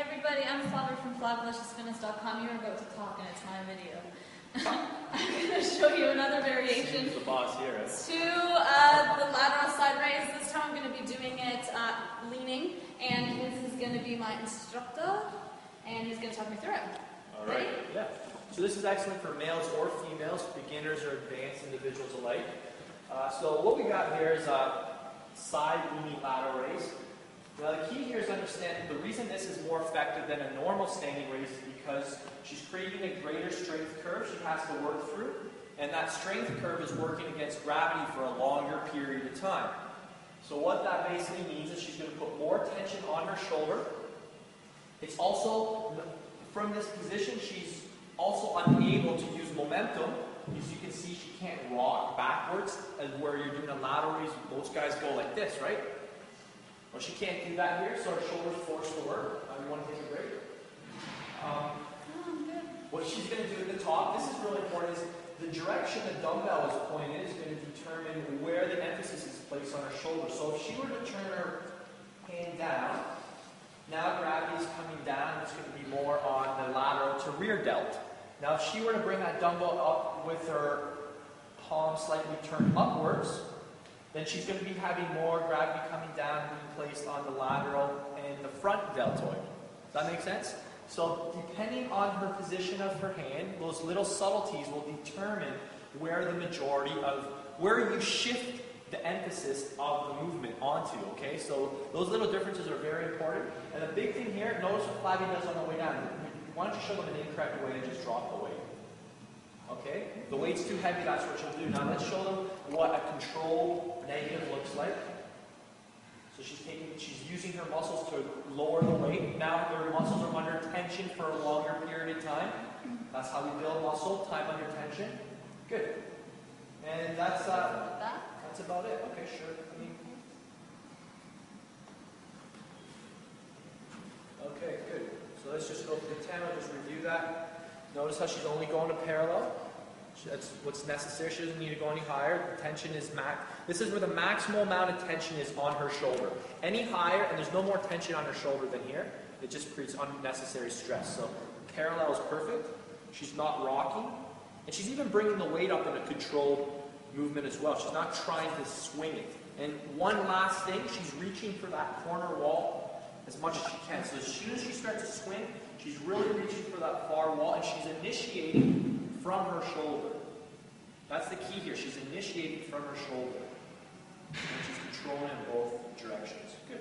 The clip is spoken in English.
everybody, I'm Flavia from Flavialicious.com. You're about to talk and it's my video. I'm going to show you another variation She's the boss here. to the lateral side raise. This time I'm going to be doing it leaning, and this is going to be my instructor, and he's going to talk me through it. All right. Ready? Yeah. So this is excellent for males or females, beginners or advanced individuals alike. So what we got here is a side leaning lateral raise. Now the key here is to understand that the reason this is more effective than a normal standing raise is because she's creating a greater strength curve she has to work through, and that strength curve is working against gravity for a longer period of time. So what that basically means is she's going to put more tension on her shoulder. It's also, from this position, she's also unable to use momentum. As you can see, she can't rock backwards, as where you're doing a lateral raise. Most guys go like this, right? Well, she can't do that here, so her shoulder's forced to work. You want to take a break? What she's going to do at the top, this is really important, is the direction the dumbbell is pointed is going to determine where the emphasis is placed on her shoulder. So if she were to turn her hand down, now gravity is coming down, it's going to be more on the lateral to rear delt. Now if she were to bring that dumbbell up with her palm slightly turned upwards, then she's going to be having more gravity coming down being placed on the lateral and the front deltoid. Does that make sense? So depending on her position of her hand, those little subtleties will determine where the majority of, where you shift the emphasis of the movement onto, okay? So those little differences are very important. And the big thing here, notice what Flavia does on the way down. Why don't you show them an incorrect way and just drop the weight? Okay? If the weight's too heavy, that's what you'll do. Now let's show them what a controlled negative looks like. So she's using her muscles to lower the weight. Now her muscles are under tension for a longer period of time. That's how we build muscle, time under tension. Good. And that's about it. Okay, sure. Okay, good. So let's just go through the 10. I'll just review that. Notice how she's only going to parallel. That's what's necessary. She doesn't need to go any higher. The tension is max. This is where the maximal amount of tension is on her shoulder. Any higher, and there's no more tension on her shoulder than here, it just creates unnecessary stress. So parallel is perfect. She's not rocking. And she's even bringing the weight up in a controlled movement as well. She's not trying to swing it. And one last thing, she's reaching for that corner wall as much as she can. So as soon as she starts to swing, she's really reaching for that far wall, and she's initiating from her shoulder. That's the key here. She's initiating from her shoulder. And she's controlling in both directions. Good.